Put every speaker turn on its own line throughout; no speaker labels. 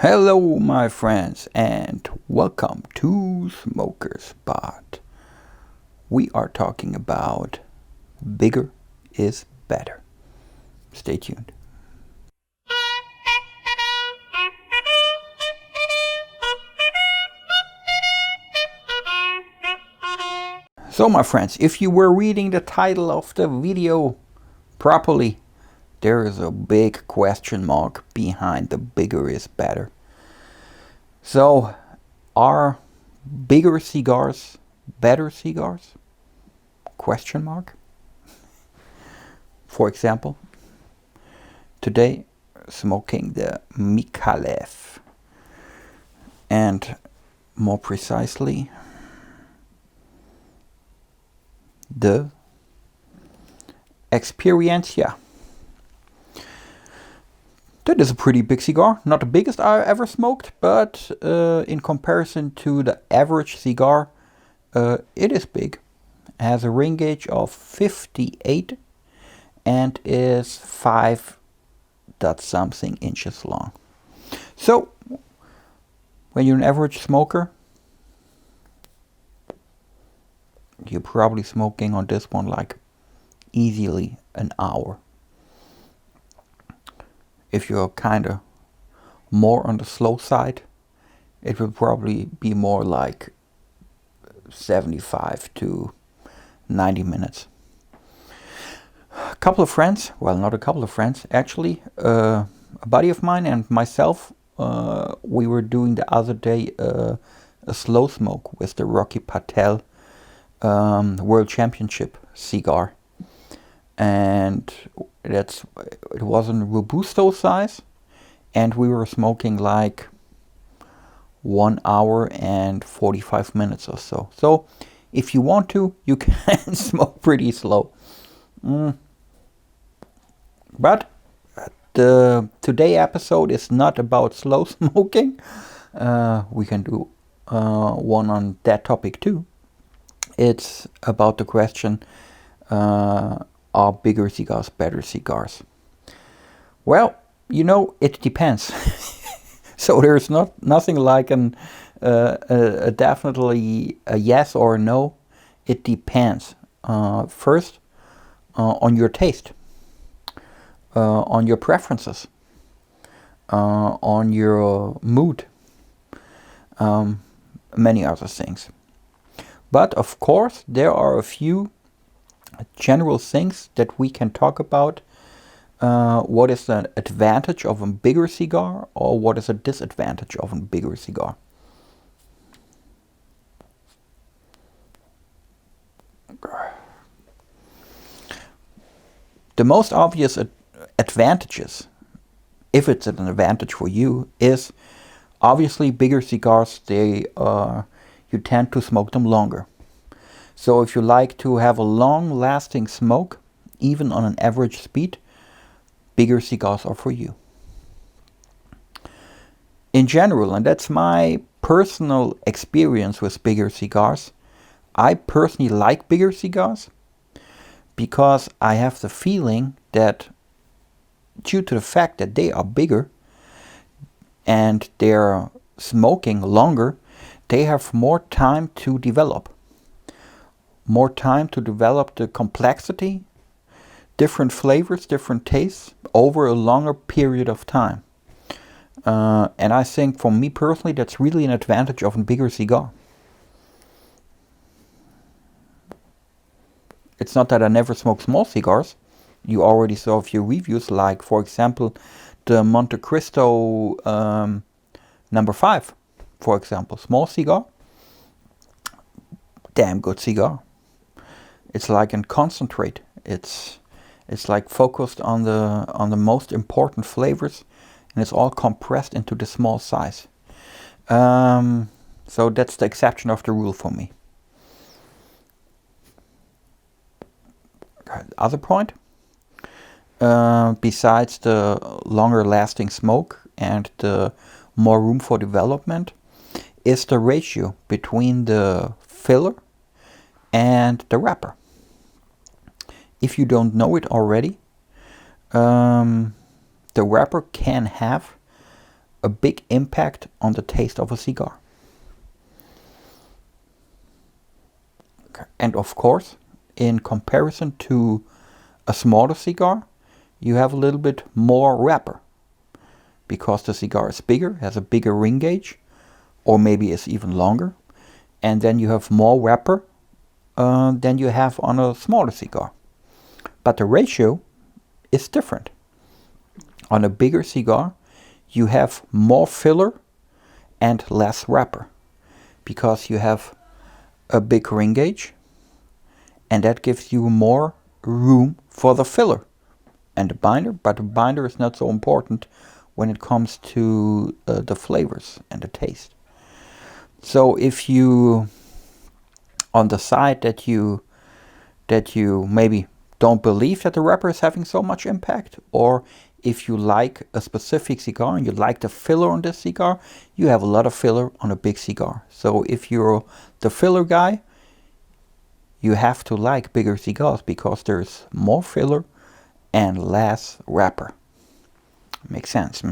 Hello my friends and welcome to Smoker's Spot. We are talking about bigger is better. Stay tuned. So my friends, if you were reading the title of the video properly, there is a big question mark behind the bigger is better. So, are bigger cigars better cigars? Question mark. For example, today smoking the Mykolaiv, and more precisely the Experiencia. That is a pretty big cigar. Not the biggest I ever smoked, but in comparison to the average cigar, it is big. It has a ring gauge of 58 and is 5 dot something inches long. So, when you're an average smoker, you're probably smoking on this one like easily an hour. If you're kind of more on the slow side, it will probably be more like 75 to 90 minutes. A couple of friends, well, not a couple of friends, actually, a buddy of mine and myself, we were doing the other day a slow smoke with the Rocky Patel World Championship cigar. And it was a Robusto size, and we were smoking like 1 hour and 45 minutes or so. So if you want to, you can smoke pretty slow. But the today episode is not about slow smoking. We can do one on that topic too. It's about the question, are bigger cigars better cigars? Well, it depends. So there's nothing like a definitely a yes or a no. It depends. First, on your taste, on your preferences, on your mood, many other things. But of course, there are a few general things that we can talk about. What is the advantage of a bigger cigar, or what is a disadvantage of a bigger cigar? The most obvious advantages, if it's an advantage for you, is obviously bigger cigars. You tend to smoke them longer. So if you like to have a long-lasting smoke, even on an average speed, bigger cigars are for you. In general, and that's my personal experience with bigger cigars, I personally like bigger cigars because I have the feeling that due to the fact that they are bigger and they're smoking longer, they have more time to develop. More time to develop the complexity, different flavors, different tastes over a longer period of time. And I think for me personally, that's really an advantage of a bigger cigar. It's not that I never smoke small cigars. You already saw a few reviews, like for example, the Monte Cristo number 5, for example, small cigar. Damn good cigar. It's like in concentrate. It's like focused on the most important flavors, and it's all compressed into the small size. So that's the exception of the rule for me. Other point, besides the longer lasting smoke and the more room for development, is the ratio between the filler and the wrapper. If you don't know it already, the wrapper can have a big impact on the taste of a cigar. And of course, in comparison to a smaller cigar, you have a little bit more wrapper, because the cigar is bigger, has a bigger ring gauge, or maybe it's even longer, and then you have more wrapper than you have on a smaller cigar. But the ratio is different. On a bigger cigar, you have more filler and less wrapper, because you have a big ring gauge, and that gives you more room for the filler and the binder, but the binder is not so important when it comes to the flavors and the taste. So if you, on the side that you maybe don't believe that the wrapper is having so much impact, or if you like a specific cigar and you like the filler on this cigar, you have a lot of filler on a big cigar. So if you're the filler guy, you have to like bigger cigars, because there's more filler and less wrapper. Makes sense.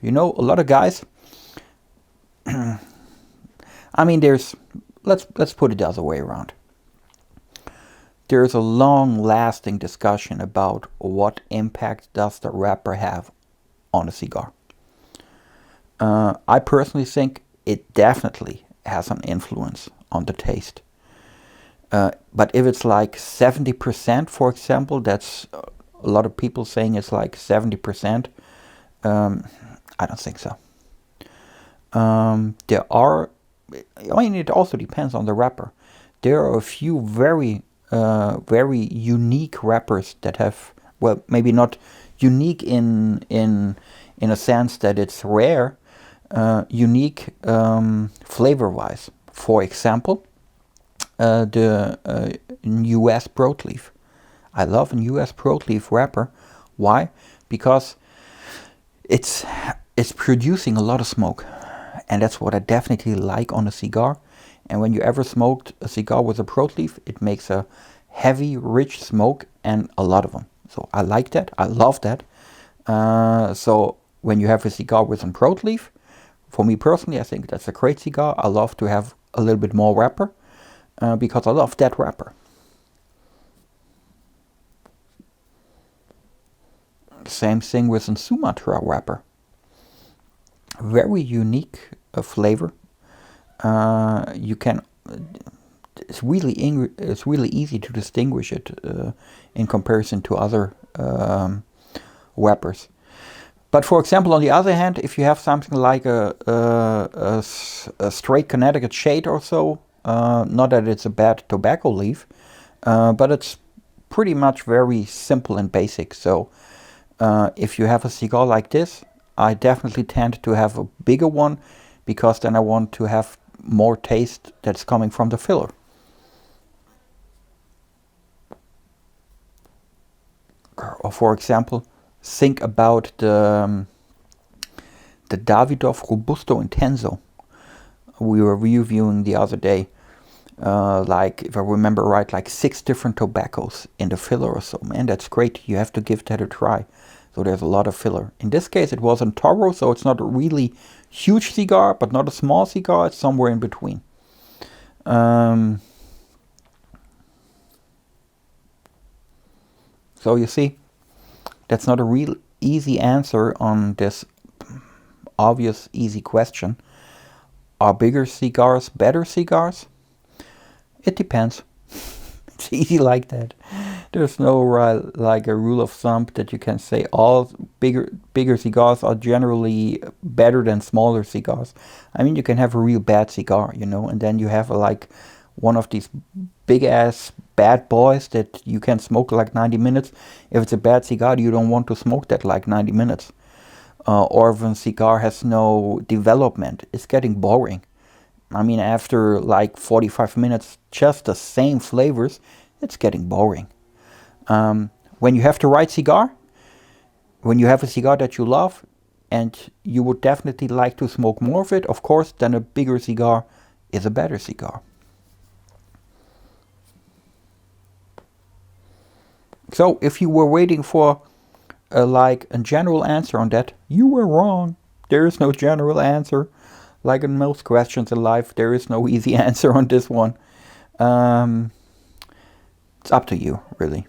You know, a lot of guys, I mean, let's put it the other way around. There's a long-lasting discussion about what impact does the wrapper have on a cigar. I personally think it definitely has an influence on the taste. But if it's like 70%, for example, that's a lot of people saying it's like 70%. I don't think so. There are, I mean, it also depends on the wrapper. There are a few very unique wrappers that have, well, maybe not unique in a sense that it's rare, unique flavor-wise. For example, the US broadleaf. I love a US broadleaf wrapper. Why? Because it's producing a lot of smoke, and that's what I definitely like on a cigar. And when you ever smoked a cigar with a broadleaf, it makes a heavy, rich smoke, and a lot of them. So I like that. I love that. So when you have a cigar with a broadleaf, for me personally, I think that's a great cigar. I love to have a little bit more wrapper, because I love that wrapper. Same thing with a Sumatra wrapper. Very unique flavor. You can. It's really easy to distinguish it in comparison to other wrappers. But for example, on the other hand, if you have something like a straight Connecticut shade or so, not that it's a bad tobacco leaf, but it's pretty much very simple and basic. So if you have a cigar like this, I definitely tend to have a bigger one, because then I want to have more taste that's coming from the filler. Or for example, think about the Davidoff Robusto Intenso we were reviewing the other day. Like, if I remember right, like 6 different tobaccos in the filler or so. Man, that's great. You have to give that a try. So there's a lot of filler. In this case, it wasn't Toro, so it's not a really huge cigar, but not a small cigar. It's somewhere in between. So you see, that's not a real easy answer on this obvious, easy question. Are bigger cigars better cigars? It depends. It's easy like that. There's no like a rule of thumb that you can say all bigger cigars are generally better than smaller cigars. I mean, you can have a real bad cigar, you know, and then you have like one of these big ass bad boys that you can smoke like 90 minutes. If it's a bad cigar, you don't want to smoke that like 90 minutes. Or if a cigar has no development, it's getting boring. I mean, after like 45 minutes, just the same flavors, it's getting boring. When you have the right cigar, when you have a cigar that you love, and you would definitely like to smoke more of it, of course, then a bigger cigar is a better cigar. So if you were waiting for like a general answer on that, you were wrong. There is no general answer. Like in most questions in life, there is no easy answer on this one. It's up to you, really.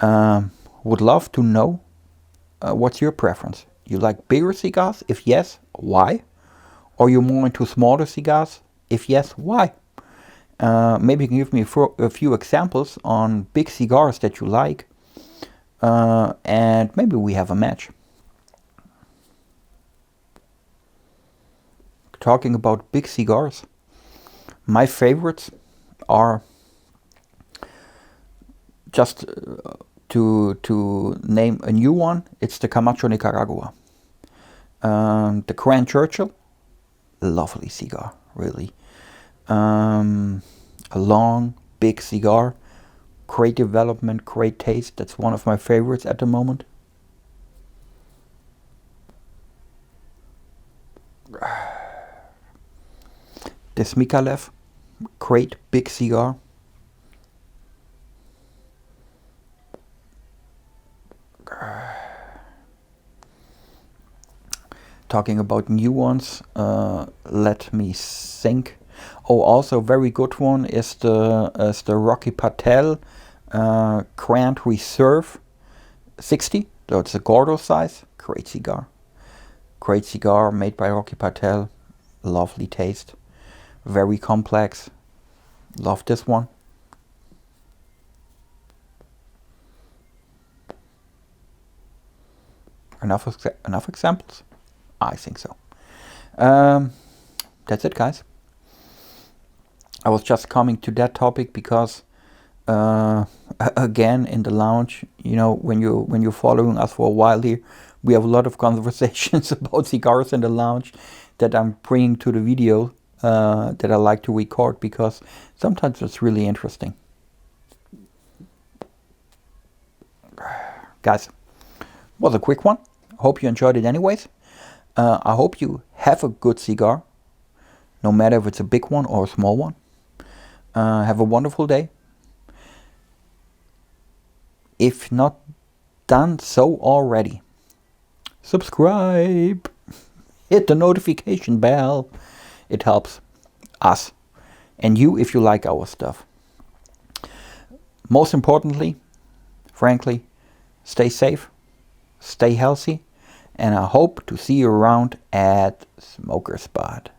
Would love to know what's your preference. You like bigger cigars? If yes, why? Or you more into smaller cigars? If yes, why? Maybe you can give me a few examples on big cigars that you like, and maybe we have a match. Talking about big cigars, my favorites are, just to name a new one, it's the Camacho Nicaragua. The Grand Churchill, lovely cigar, really. A long, big cigar, great development, great taste. That's one of my favorites at the moment. The Smikalev, great big cigar. Talking about new ones, let me think. Oh, also very good one is the Rocky Patel Grand Reserve 60. So it's a Gordo size. Great cigar. Great cigar made by Rocky Patel. Lovely taste. Very complex. Love this one. Enough examples? I think so. That's it, guys. I was just coming to that topic because, again, in the lounge, you know, when you're following us for a while here, we have a lot of conversations about cigars in the lounge that I'm bringing to the video that I like to record because sometimes it's really interesting. Guys, was a quick one. Hope you enjoyed it anyways. I hope you have a good cigar, no matter if it's a big one or a small one. Have a wonderful day. If not done so already, subscribe, hit the notification bell. It helps us and you if you like our stuff. Most importantly, frankly, stay safe, stay healthy, and I hope to see you around at Smoker Spot.